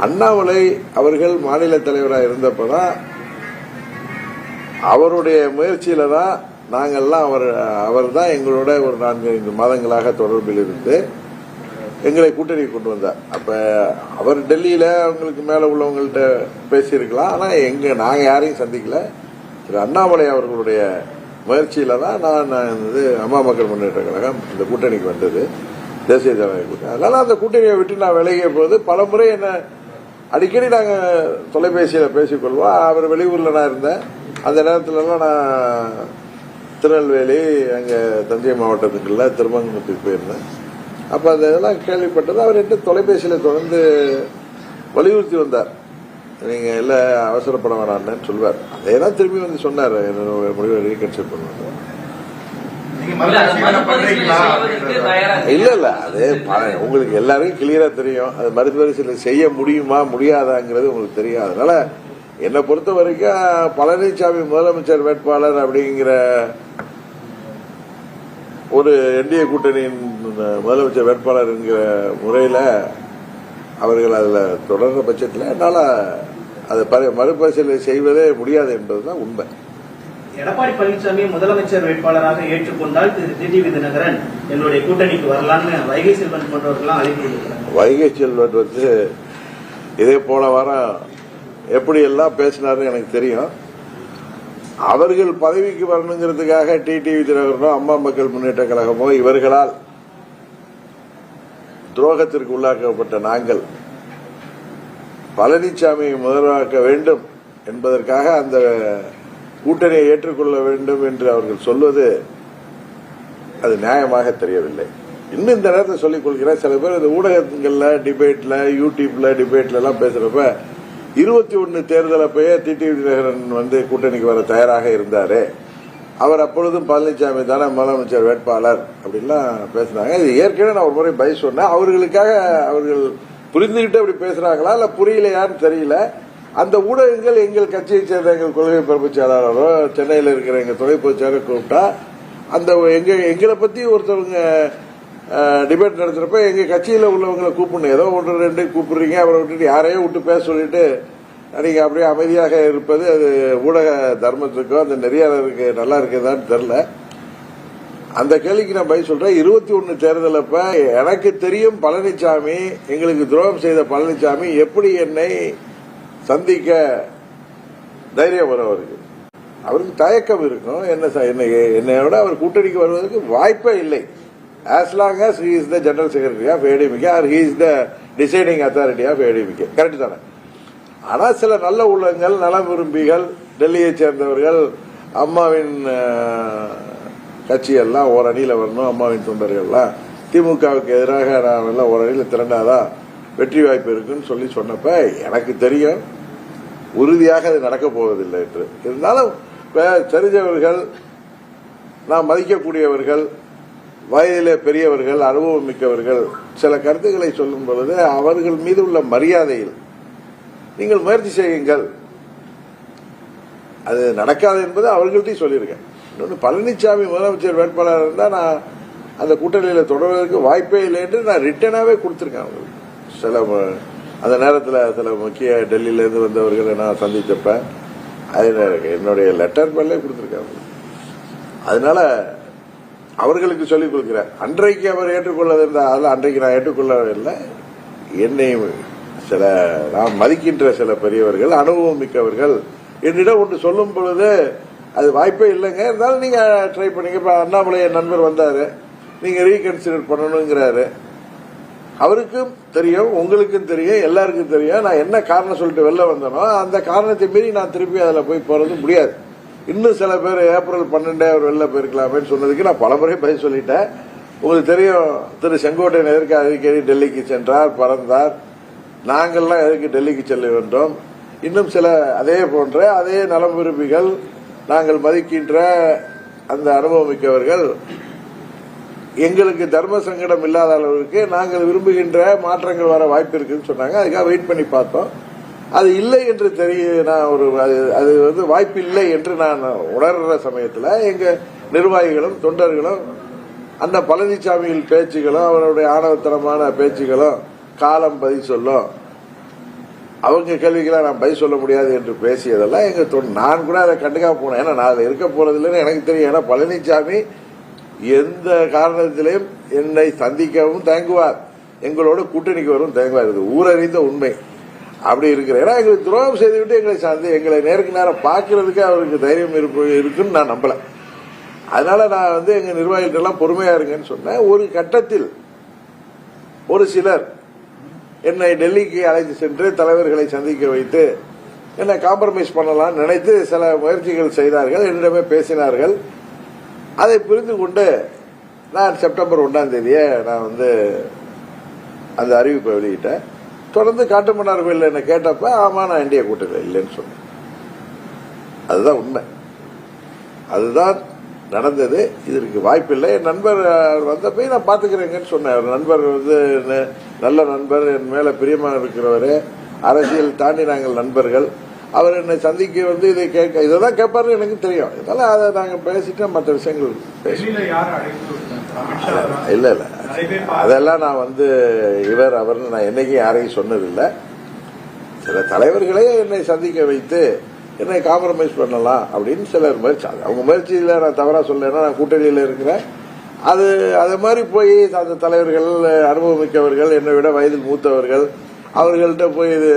அண்ணாமலை அவர்கள் மாநில தலைவராக இருந்தப்பதான் அவருடைய முயற்சியில தான் நாங்கள்லாம் அவர் தான் எங்களோட ஒரு 4-5 மாதங்களாக தொடர்பில் இருந்து எங்களை கூட்டணி கொண்டு வந்தார். அப்ப அவர் டெல்லியில அவங்களுக்கு மேல உள்ளவங்கள்ட்ட பேசியிருக்கலாம். ஆனா நாங்க யாரையும் சந்திக்கல. திரு அண்ணாமலை அவர்களுடைய முயற்சியில தான் நான் அம்மா மக்கள் முன்னேற்ற கழகம் இந்த கூட்டணிக்கு வந்தது, தேசிய ஜனநாயக கூட்டணி. அதனால அந்த கூட்டணியை விட்டு நான் விலகிய போது பல முறை என்ன அடிக்கடி நாங்க தொலைபேசியில பேசிக்கொள்வோம். அவர் வெளியூர்ல நான் இருந்தேன். அந்த நேரத்துலலாம் நான் திருநெல்வேலி, அங்க தஞ்சை மாவட்டத்துக்குள்ள திருமங்கலத்துக்கு போயிருந்தேன். அப்ப அந்த இதெல்லாம் கேள்விப்பட்டது. அவர் என்கிட்ட தொலைபேசியில தொடர்ந்து வலியுறுத்தி வந்தார், நீங்க இல்ல அவசரப்பட வேணான்னு சொல்லுவார். அதேதான் திரும்பி வந்து சொன்னார், என்னோட முடிவை ரீகன்சிடர் பண்ணுவாங்க. இல்ல அது உங்களுக்கு எல்லாருக்கும் கிளியரா தெரியும். அது மறுபரிசீலனை செய்ய முடியுமா முடியாதாங்கிறது உங்களுக்கு தெரியும். அதனால என்னை பொறுத்த வரைக்கும் பழனிசாமி முதலமைச்சர் வேட்பாளர் அப்படிங்கிற ஒரு என்டிஏ கூட்டணியின் முதலமைச்சர் வேட்பாளர் என்கிற முறையில அவர்கள் அதுல தொடர்ந்த பட்சத்தில் என்னால அதை மறுபரிசீலனை செய்வதே முடியாது என்பதுதான் உண்மை. எடப்பாடி பழனிசாமி முதலமைச்சர் வேட்பாளராக ஏற்றுக்கொண்டால் திரு டிடிவி தினகரன் என்னுடைய கூட்டணிக்கு வரலாம்னு வைகை செல்வன் போன்றவர்கள் அழைப்பு கொடுக்கிறார். வைகை செல்வன் இதே போன வாரம் எப்படி எல்லாம் பேசினாரு எனக்கு தெரியும். அவர்கள் பதவிக்கு வரணுங்கிறதுக்காக டிடிவி தினகரனோ அம்மா மக்கள் முன்னேற்ற கழகமோ இவர்களால் துரோகத்திற்கு உள்ளாக்கப்பட்ட நாங்கள் பழனிசாமியை முதல்வராக்க வேண்டும் என்பதற்காக அந்த கூட்டணியை ஏற்றுக்கொள்ள வேண்டும் என்று அவர்கள் சொல்வது அது நியாயமாக தெரியவில்லை. இன்னும் இந்த நேரத்தை சொல்லிக் கொள்கிறேன். சில பேர் இந்த ஊடகங்கள்ல டிபேட்ல யூடியூப்ல டிபேட்ல எல்லாம் பேசுறப்ப 21 தேர்தல் அப்பயே டிடிவி தினகரன் கூட்டணிக்கு வர தயாராக இருந்தாரு, அவர் அப்பொழுதும் பழனிசாமி தானே முதலமைச்சர் வேட்பாளர் அப்படின்லாம் பேசினாங்க. இது ஏற்கனவே நான் ஒரு முறை பதில் சொன்னேன். அவர்களுக்காக அவர்கள் புரிந்துகிட்டு அப்படி பேசுறாங்களா இல்ல புரியலையான்னு தெரியல. அந்த ஊடகங்கள் எங்கள் கட்சியை சேர்ந்த எங்கள் கொள்கை பரப்பு செயலாளரோ சென்னையில் இருக்கிற எங்க துணை பொதுச் செயலர் கூப்பிட்டா அந்த எங்களை பத்தி ஒருத்தவங்க டிபேட் நடத்துறப்ப எங்க கட்சியில உள்ளவங்களை கூப்பிடணும். ஏதோ 1-2 கூப்பிடுறீங்க, அவரை விட்டுட்டு யாரையோ விட்டு பேச சொல்லிட்டு நீங்க அப்படியே அமைதியாக இருப்பது அது ஊடக தர்மத்துக்கோ அந்த நெறியாளருக்கு நல்லா இருக்குதான்னு தெரியல. அந்த கேள்விக்கு நான் பதில் சொல்றேன். 21 தேர்தல் அப்ப எனக்கு தெரியும் பழனிசாமி, எங்களுக்கு துரோகம் செய்த பழனிசாமி எப்படி என்னை சந்திக்க தைரியம் வரும். அவருக்கு தயக்கம் இருக்கும். என்னையோட அவர் கூட்டணிக்கு வருவதற்கு வாய்ப்பே இல்லை. As long as he is the General Secretary of ADMK or he is the deciding authority of ADMK. Correct தானே? ஆனா சில நல்ல உள்ளங்கள், நலம் விரும்பிகள், டெல்லியை சேர்ந்தவர்கள் அம்மாவின் கட்சியெல்லாம் ஒரு அணியில வரணும், அம்மாவின் தொண்டர்கள்லாம் திமுகவுக்கு எதிராக நாம் எல்லாம் ஒரு அணியில திரண்டாதான் வெற்றி வாய்ப்பு இருக்குன்னு சொன்னப்ப எனக்கு தெரியும் உறுதியாக அது நடக்க போவதில்லை என்று. இருந்தாலும் தெரிஞ்சவர்கள், நாம் மதிக்கக்கூடியவர்கள், வயதிலே பெரியவர்கள், அனுபவம் மிக்கவர்கள் சில கருத்துக்களை சொல்லும் பொழுது அவர்கள் மீது உள்ள மரியாதையில் நீங்கள் முயற்சி செய்யுங்கள். அது நடக்காது என்பது அவர்கள்ட்டையும் சொல்லியிருக்கேன். இன்னொன்று, பழனிசாமி முதலமைச்சர் வேட்பாளர் இருந்தால் நான் அந்த கூட்டணியில் தொடர்வதற்கு வாய்ப்பே இல்லை என்று நான் ரிட்டனாவே கொடுத்திருக்கேன் அவங்களுக்கு. சில அந்த நேரத்தில் சில முக்கிய டெல்லியிலிருந்து வந்தவர்களை நான் சந்தித்தப்ப என்னுடைய லெட்டர் மேலே கொடுத்திருக்கேன். அதனால அவர்களுக்கு சொல்லிக் கொடுக்கிறேன். அன்றைக்கு அவர் ஏற்றுக்கொள்ளதிருந்தால் அன்றைக்கு நான் ஏற்றுக்கொள்ளவில்லை. என்னை நான் மதிக்கின்ற சில பெரியவர்கள், அனுபவம் மிக்கவர்கள் என்னிடம் ஒன்று சொல்லும் பொழுது அது வாய்ப்பே இல்லைங்க, இருந்தாலும் நீங்க ட்ரை பண்ணீங்க. இப்ப அண்ணாமலை நண்பர் வந்தாரு, நீங்க ரீகன்சிடர் பண்ணணுங்கிறாரு. அவருக்கும் தெரியும், உங்களுக்கும் தெரியும், எல்லாருக்கும் தெரியும். நான் என்ன காரணம் சொல்லிட்டு வெளில வந்தனோ அந்த காரணத்தை மீறி நான் திருப்பி அதில் போய் போறது முடியாது. இன்னும் சில பேர் ஏப்ரல் 12 அவர் வெளில போயிருக்கலாமே சொன்னதுக்கு நான் பலமுறை பதில் சொல்லிட்டேன். உங்களுக்கு தெரியும், திரு செங்கோட்டையன் எதற்கு அடிக்கடி டெல்லிக்கு சென்றார், பறந்தார். நாங்கள்லாம் எதற்கு டெல்லிக்கு செல்ல வேண்டும். இன்னும் சில அதே நலம் விரும்பிகள், நாங்கள் மதிக்கின்ற அந்த அனுபவமிக்கவர்கள், எங்களுக்கு தர்ம சங்கடம் இல்லாத அளவுக்கு நாங்கள் விரும்புகின்ற மாற்றங்கள் வர வாய்ப்பு இருக்குன்னு சொன்னாங்க. அதுக்காக வெயிட் பண்ணி பார்த்தோம். அது இல்லை என்று அது வாய்ப்பு இல்லை என்று நான் உணர்ற சமயத்தில் எங்க நிர்வாகிகளும் தொண்டர்களும் அந்த பழனிசாமியின் பேச்சுகளும் அவருடைய ஆணவத்தனமான பேச்சுகளும் காலம் பதில் சொல்லும். அவங்க கேள்விக்கெல்லாம் நான் பதில் சொல்ல முடியாது என்று பேசியதெல்லாம் எங்க நான் கூட அதை கண்டுக்காம போனேன். ஏன்னா நான் அதில் இருக்க போறதில்லைன்னு எனக்கு தெரியும். ஏன்னா பழனிசாமி எந்த காரணத்திலையும் என்னை சந்திக்கவும் தயங்குவார், எங்களோட கூட்டணிக்கு வரும் தயங்குவார். இது ஊரறிந்த உண்மை. அப்படி இருக்கிற ஏன்னா எங்களுக்கு துரோகம் செய்துவிட்டு எங்களை நேருக்கு நேரம் பார்க்கறதுக்கு அவருக்கு தைரியம் இருக்குன்னு நான் நம்பல. அதனால நான் எங்க நிர்வாகிகள் எல்லாம் பொறுமையா இருங்கன்னு சொன்னேன். ஒரு கட்டத்தில் ஒரு சிலர் என்னை டெல்லிக்கு அழைத்து சென்று தலைவர்களை சந்திக்க வைத்து என்னை காம்ப்ரமைஸ் பண்ணலாம் நினைத்து சில முயற்சிகள் செய்தார்கள், என்னிடமே பேசினார்கள். அதை புரிந்து கொண்டு நான் செப்டம்பர் 1ஆம் தேதியே நான் அந்த அறிவிப்பை வெளியிட்டேன். தொடர்ந்து காட்டுமன்னார் கோயில் என்ன கேட்டப்ப ஆமா நான் என்டிஏ கூட்டத்தில் இல்லைன்னு சொன்னேன். அதுதான் உண்மை, அதுதான் நடந்தது. இதற்கு வாய்ப்பில்லை. என் நண்பர் வந்தப்ப நான் பாத்துக்கிறேங்கன்னு சொன்னேன். நண்பர் நல்ல நண்பர், என் மேல பிரியமா இருக்கிறவரு, அரசியல் தாண்டி நாங்கள் நண்பர்கள். அவர் என்னை சந்திக்க இதை கேட்க இதான் கேட்பாருன்னு எனக்கு தெரியும். இதனால அதை நாங்க பேசிட்டு மற்ற விஷயங்கள் இல்ல இல்ல அதெல்லாம் நான் இவர் அவர்னு நான் என்னைக்கும் யாரையும் சொன்னதில்லை. சில தலைவர்களே என்னை சந்திக்க வைத்து என்னை காம்ப்ரமைஸ் பண்ணலாம் அப்படின்னு சிலர் முயற்சி, அவங்க முயற்சியில நான் தவறா சொல்லலைன்னா நான் கூட்டணியில இருக்கிறேன். அது மாதிரி போய் அந்த தலைவர்கள் அனுபவமிக்கவர்கள், என்னை விட வயதில் மூத்தவர்கள், அவர்கள்ட்ட போய் இது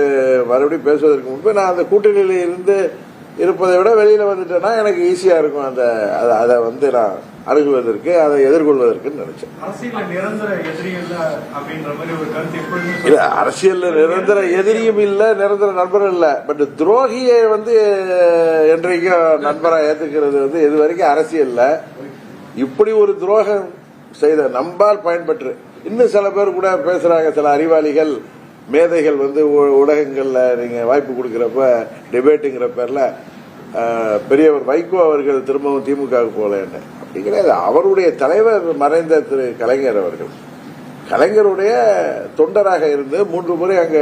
மறுபடியும் பேசுவதற்கு முன்பு நான் அந்த கூட்டணியில இருப்பதை விட வெளியில வந்துட்டேன்னா எனக்கு ஈஸியா இருக்கும். அதை நான் அணுகுவதற்கு, அதை எதிர்கொள்வதற்கு நினைச்சேன். இல்ல, அரசியல் நிரந்தர எதிரியும் இல்ல, நிரந்தர நண்பரும் இல்ல. பட் துரோகியை என்றைக்கும் நண்பரா ஏத்துக்கிறது இது வரைக்கும் அரசியல்ல இப்படி ஒரு துரோகம் செய்த நம்பால் பயன்பெற்று இன்னும் சில பேர் கூட பேசுறாங்க. சில அறிவாளிகள், மேதைகள் ஊடகங்கள்ல நீங்க வாய்ப்பு கொடுக்கிறப்ப டிபேட்டுங்கிற பேர்ல பெரியவர் வைகோ அவர்கள் திரும்பவும் திமுகவுக்கு போல என்ன அப்படி கிடையாது. அவருடைய தலைவர் மறைந்த திரு கலைஞர் அவர்கள் கலைஞருடைய தொண்டராக இருந்து 3 முறை அங்க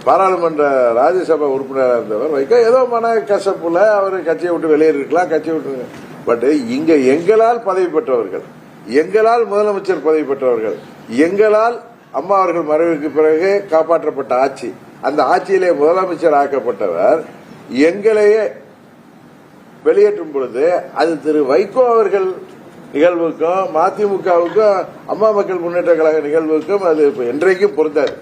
பாராளுமன்ற ராஜ்யசபா உறுப்பினராக இருந்தவர் வைகோ. ஏதோ மன கசப்புல அவர் கட்சியை விட்டு வெளியேறிருக்கலாம், கட்சியை விட்டு. பட் இங்க எங்களால் பதவி பெற்றவர்கள், எங்களால் முதலமைச்சர் பதவி பெற்றவர்கள், எங்களால் அம்மா அவர்கள் மறைவுக்கு பிறகு காப்பாற்றப்பட்ட ஆட்சி, அந்த ஆட்சியிலே முதலமைச்சர் ஆக்கப்பட்டவர் எங்களையே வெளியேற்றும் பொழுது அது திரு வைகோ அவர்கள் நிகழ்வுக்கும் மதிமுகவுக்கும் அம்மா மக்கள் முன்னேற்ற கழக நிகழ்வுக்கும் அது என்றைக்கும் பொருந்தாது.